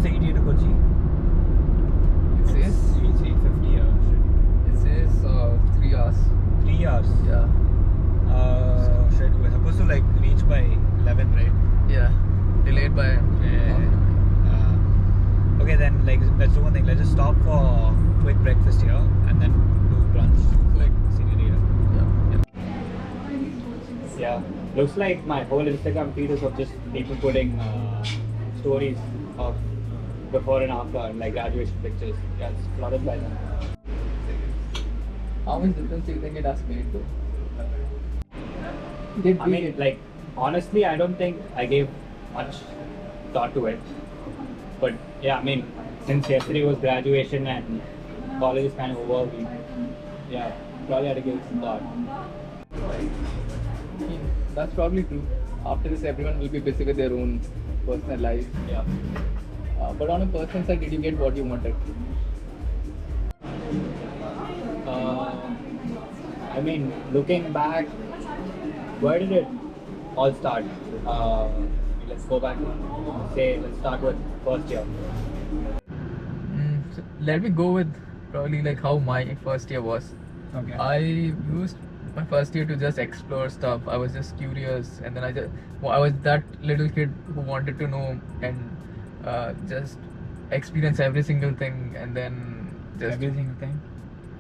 CET to Kochi? It says It's 8:50 or shit. it says 3 hours. 3 hours. Yeah. Shit. We're supposed to like reach by 11, right? Yeah. Delayed by Okay, then like let's do one thing. Let's just stop for quick breakfast here and then do brunch like senior year. Yeah. Looks like my whole Instagram feed is of just people putting stories of before and after, like graduation pictures. Yeah, it's flooded by them. How much difference do you think it has made though? I mean, like, honestly, I don't think I gave much thought to it. But yeah, I mean, since yesterday was graduation and college is kind of over, probably had to give it some thought. That's probably true. After this, everyone will be busy with their own personal life. Yeah. But on a personal side, did you get what you wanted? I mean, looking back, where did it all start? Let's go back. Let's start with first year. So let me go with probably like how my first year was. Okay. I used my first year to just explore stuff. I was just curious, and then I was that little kid who wanted to know and just experience every single thing, and then just Every single thing?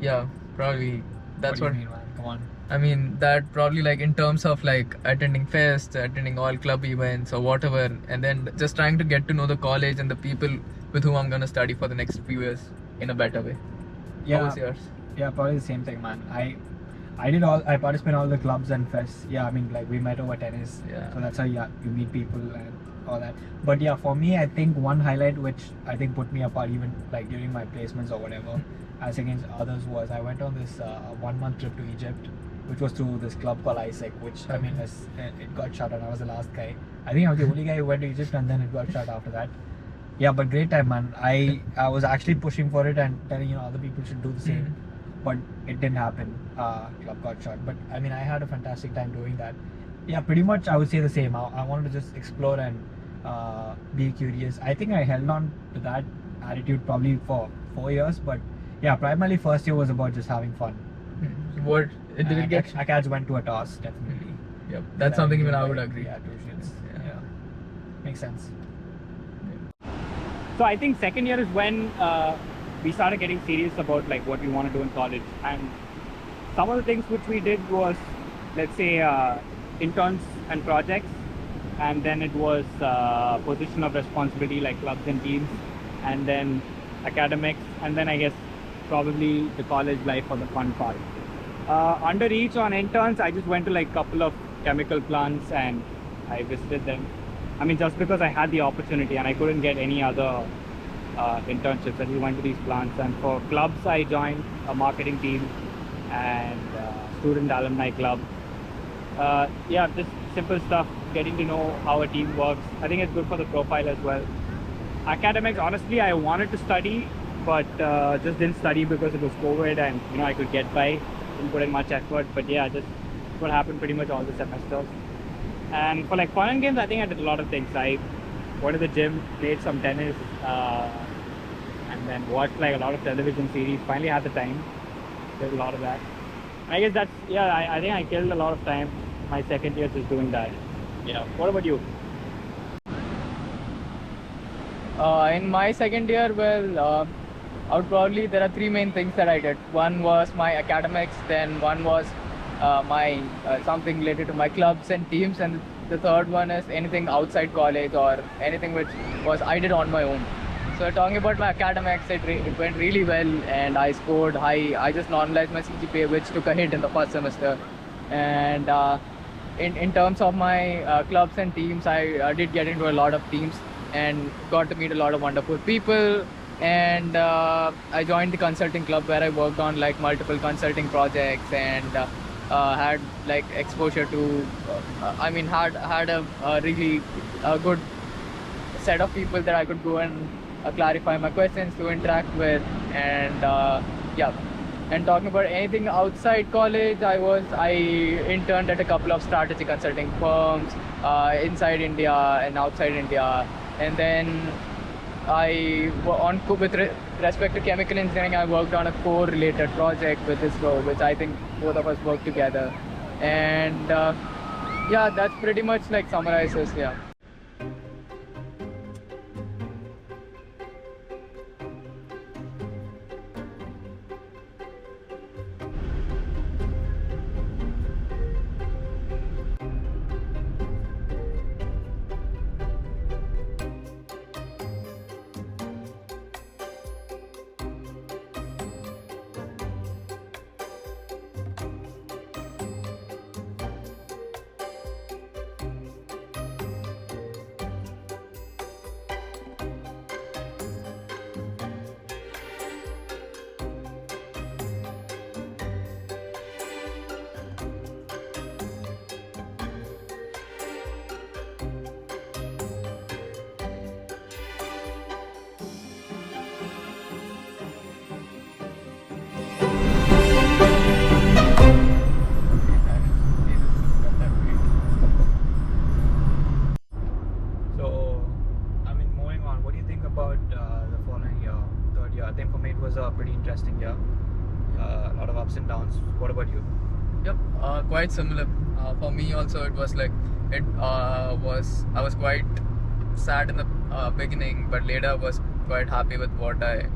yeah, probably that's what what. do you mean, man? Come on. I mean that probably like in terms of like attending fests, attending all club events or whatever, and then just trying to get to know the college and the people with whom I'm gonna study for the next few years in a better way. How was yours? Yeah, probably the same thing, man. I participated in all the clubs and fests. Yeah, I mean, like we met over tennis. Yeah. So that's how you meet people and all that. But yeah, for me, I think one highlight which I think put me apart even like during my placements or whatever, as against others, was I went on this 1 month trip to Egypt, which was through this club called ISEC, which I mean, it got shut and I was the last guy. I think I was the only guy who went to Egypt and then it got shut after that. Yeah, but great time, man. I was actually pushing for it and telling other people should do the same, but it didn't happen. Club got shut. But I mean, I had a fantastic time doing that. Yeah, pretty much I would say the same. I wanted to just explore and be curious. I think I held on to that attitude probably for 4 years, but yeah, primarily first year was about just having fun. What did it get? Akads went to a toss, definitely. Yep, that's something even I would agree. Yeah, tuitions. Yeah. Makes sense. So I think second year is when we started getting serious about like what we want to do in college, and some of the things which we did was, let's say, interns and projects, and then it was position of responsibility like clubs and teams, and then academics, and then I guess probably the college life or the fun part. Under each on interns, I just went to like couple of chemical plants and I visited them. I mean, just because I had the opportunity and I couldn't get any other internships, I just went to these plants. And for clubs, I joined a marketing team and student alumni club. Yeah, just simple stuff, getting to know how a team works. I think it's good for the profile as well. Academics, honestly, I wanted to study, but just didn't study because it was COVID and I could get by, didn't put in much effort. But yeah, just what happened pretty much all the semesters. And for like fun and games, I think I did a lot of things. I went to the gym, played some tennis, and then watched like a lot of television series. Finally had the time, did a lot of that. I guess that's, I think I killed a lot of time my second year just doing that. Yeah. What about you? In my second year, well, I would probably, there are three main things that I did. One was my academics, then one was my something related to my clubs and teams, and the third one is anything outside college or anything which was I did on my own. So talking about my academics, it went really well and I scored high. I just normalized my CGPA, which took a hit in the first semester. And in terms of my clubs and teams, I did get into a lot of teams and got to meet a lot of wonderful people. And I joined the consulting club where I worked on like multiple consulting projects and had like exposure to, had a really good set of people that I could go and clarify my questions, to interact with. And yeah, and talking about anything outside college, I interned at a couple of strategy consulting firms inside India and outside India. And then with respect to chemical engineering, I worked on a core-related project with ISRO, which I think both of us worked together. And yeah, that's pretty much like summarizes. Yeah. So, I mean, moving on, what do you think about the following year, third year? I think for me it was a pretty interesting year. A lot of ups and downs. What about you? Yep, quite similar. For me also, it was like I was quite sad in the beginning, but later was quite happy with what I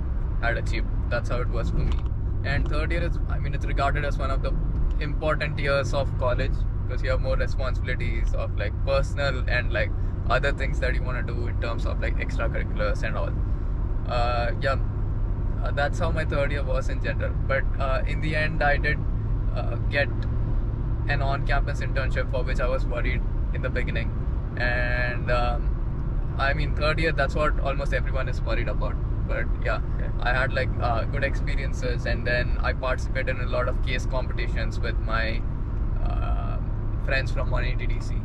had achieved. That's how it was for me. And third year is, I mean, it's regarded as one of the important years of college because you have more responsibilities of like personal and like other things that you want to do in terms of like extracurriculars and all. Yeah, that's how my third year was in general. But in the end, I did get an on-campus internship for which I was worried in the beginning. And I mean, third year, that's what almost everyone is worried about. But yeah, Okay. I had like good experiences, and then I participated in a lot of case competitions with my friends from 180DC,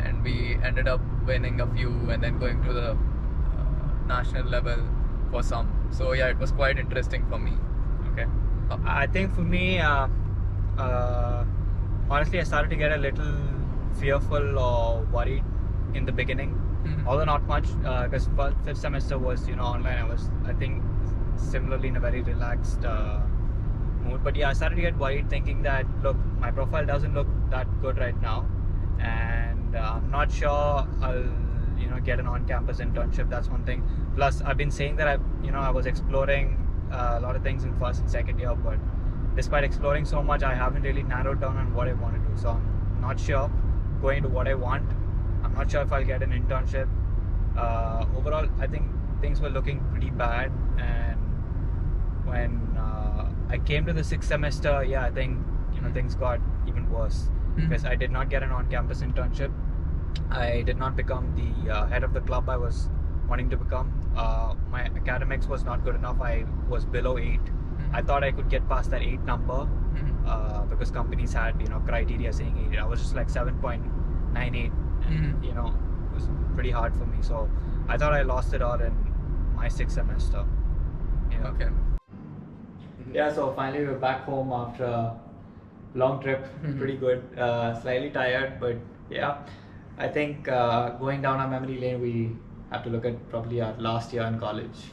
and we ended up winning a few and then going to the national level for some. So yeah, it was quite interesting for me. Okay. I think for me, honestly, I started to get a little fearful or worried in the beginning. Mhm. Although not much, because fifth semester was online. I think, similarly in a very relaxed mood. But yeah, I started to get worried, thinking that look, my profile doesn't look that good right now, and I'm not sure I'll get an on-campus internship. That's one thing. Plus, I've been saying that I was exploring a lot of things in first and second year, but despite exploring so much, I haven't really narrowed down on what I want to do. So I'm not sure going to what I want. I'm not sure if I'll get an internship. Overall, I think things were looking pretty bad, and when I came to the sixth semester, yeah, I think things got even worse because I did not get an on-campus internship. I did not become the head of the club I was wanting to become. My academics was not good enough. I was below 8. I thought I could get past that 8 number because companies had criteria saying 8. I was just like 7.98, and it was pretty hard for me. So I thought I lost it all in my sixth semester. Yeah. Okay. Yeah, so finally we're back home after a long trip. Pretty good. Slightly tired, but yeah. I think going down our memory lane, we have to look at probably our last year in college.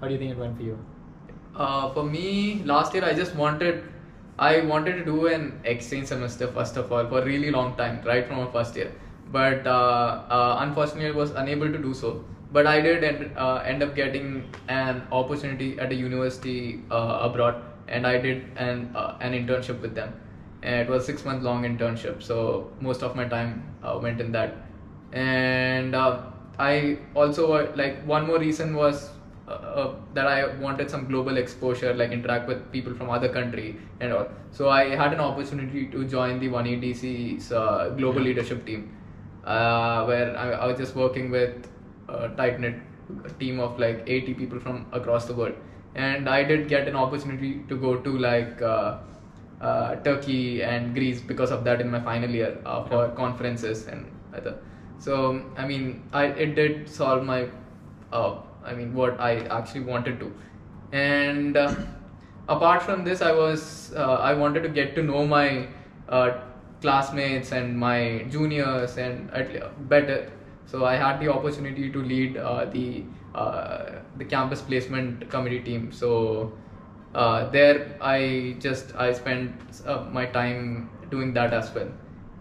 How do you think it went for you? For me, last year I wanted to do an exchange semester first of all for a really long time, right from my first year. But unfortunately, I was unable to do so. But I did end up getting an opportunity at a university abroad, and I did an internship with them. And it was 6 month long internship, so most of my time went in that. And I also like one more reason was that I wanted some global exposure, like interact with people from other country and all. So I had an opportunity to join the 180C's global leadership team, where I was just working with a tight knit team of like 80 people from across the world. And I did get an opportunity to go to like Turkey and Greece because of that in my final year for conferences and other. So I mean, it did solve my what I actually wanted to. And apart from this, I wanted to get to know my classmates and my juniors and better. So I had the opportunity to lead the campus placement committee team. So there I spent my time doing that as well.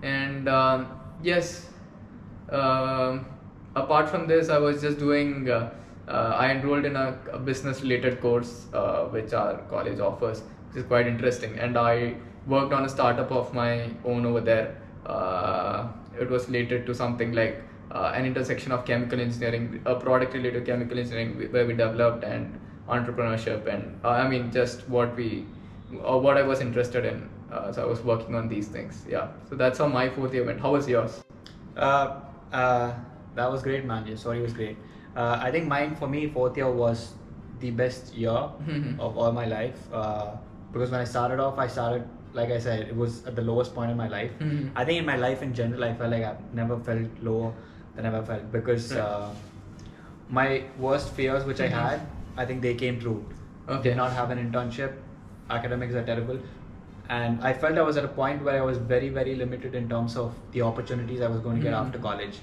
And yes, um apart from this, I was just doing. I enrolled in a business related course which our college offers, which is quite interesting. And I worked on a startup of my own over there. It was related to something like an intersection of chemical engineering, a product related to chemical engineering where we developed, and entrepreneurship, and I mean just what I was interested in. So I was working on these things. Yeah. So that's how my fourth year went. How was yours? Uh, uh, that was great, man. Your story was great. I think mine, for me, fourth year was the best year of all my life. Because when I started off, like I said, it was at the lowest point in my life. I think in my life in general, I felt like I've never felt lower than I've ever felt, because my worst fears which I had, I think they came true. Okay. Did not have an internship. Academics are terrible. And I felt I was at a point where I was very, very limited in terms of the opportunities I was going to get after college.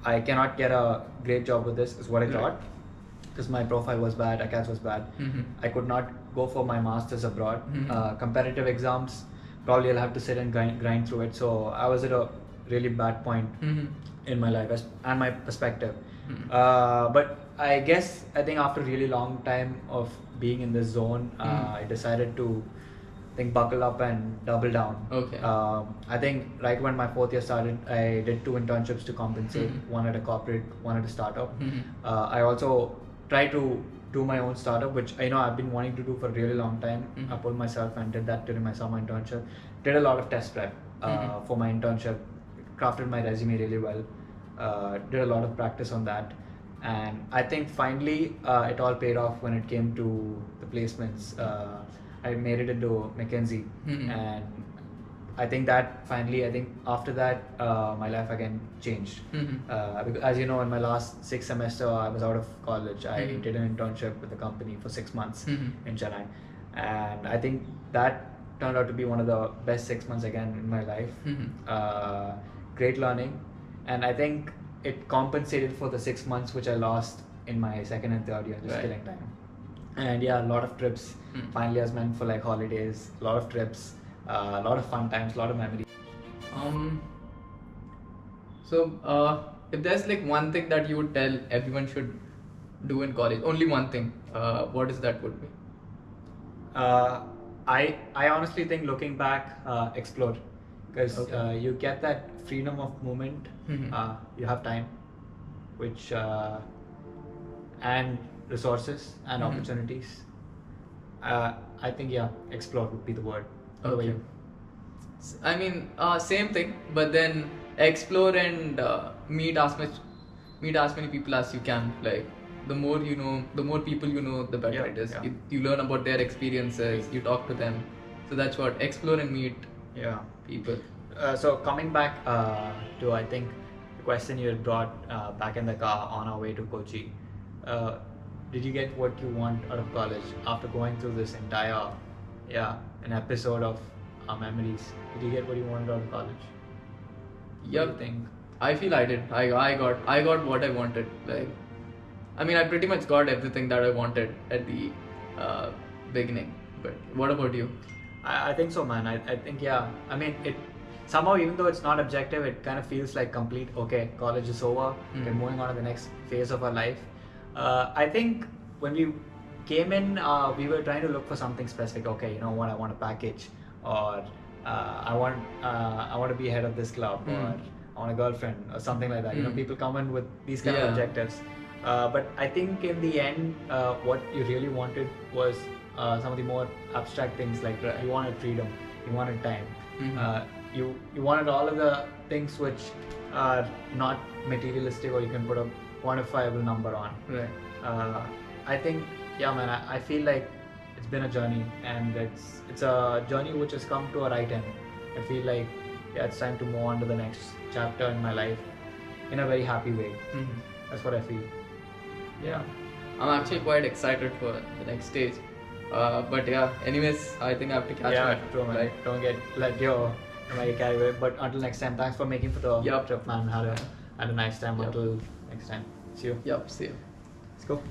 I cannot get a great job with this, is what I thought, because my profile was bad, ACADS was bad. I could not go for my masters abroad. Competitive exams, probably I'll have to sit and grind through it. So I was at a really bad point in my life and my perspective. But I think after a really long time of being in this zone, I decided to buckle up and double down. Okay. I think right when my fourth year started, I did 2 internships to compensate. One at a corporate, one at a startup. I also tried to do my own startup, which I know I've been wanting to do for a really long time. I pulled myself and did that during my summer internship. Did a lot of test prep for my internship. Crafted my resume really well. Did a lot of practice on that. And I think finally it all paid off when it came to the placements. I made it into McKinsey, and I think after that my life again changed. Because, as you know, in my last 6th semester I was out of college. I did an internship with the company for 6 months in Chennai, and I think that turned out to be one of the best 6 months again in my life. Great learning, and I think it compensated for the 6 months which I lost in my second and third year, just killing time. And yeah, a lot of trips. Finally, I was meant for like holidays. A lot of trips, a lot of fun times, a lot of memories. So if there's like one thing that you would tell everyone should do in college, only one thing, what is that would be? I honestly think, looking back, explore, because you get that freedom of movement. You have time, which and resources and opportunities. I think explore would be the word. What about you? I mean, same thing, but then explore and meet as many people as you can. Like, the more you know, the more people you know, the better it is. You learn about their experiences, you talk to them. So that's what, explore and meet people. So coming back to, I think, the question you had brought back in the car on our way to Kochi. Did you get what you want out of college after going through this entire, an episode of our memories? Did you get what you wanted out of college? What do you think? I feel I did. I got what I wanted. Like, I mean, I pretty much got everything that I wanted at the beginning. But what about you? I think so, man. I think, I mean, it somehow, even though it's not objective, it kind of feels like complete, okay, college is over, we're moving on to the next phase of our life. I think when we came in, we were trying to look for something specific. Okay, you know what, I want a package, or I want to be head of this club, or I want a girlfriend, or something like that. You know, people come in with these kind of objectives. But I think in the end, what you really wanted was some of the more abstract things, like you wanted freedom, you wanted time, you wanted all of the things which are not materialistic, or you can put a quantifiable number on. I think, man, I feel like it's been a journey, and it's a journey which has come to a right end. I feel like it's time to move on to the next chapter in my life in a very happy way. That's what I feel. I'm actually quite excited for the next stage. But anyways, I think I have to catch up. True, man. Right? Don't get carried away. But until next time, thanks for making for the trip, man. Had a nice time. Yep. Until next time. See you. Yep, see you. Let's go.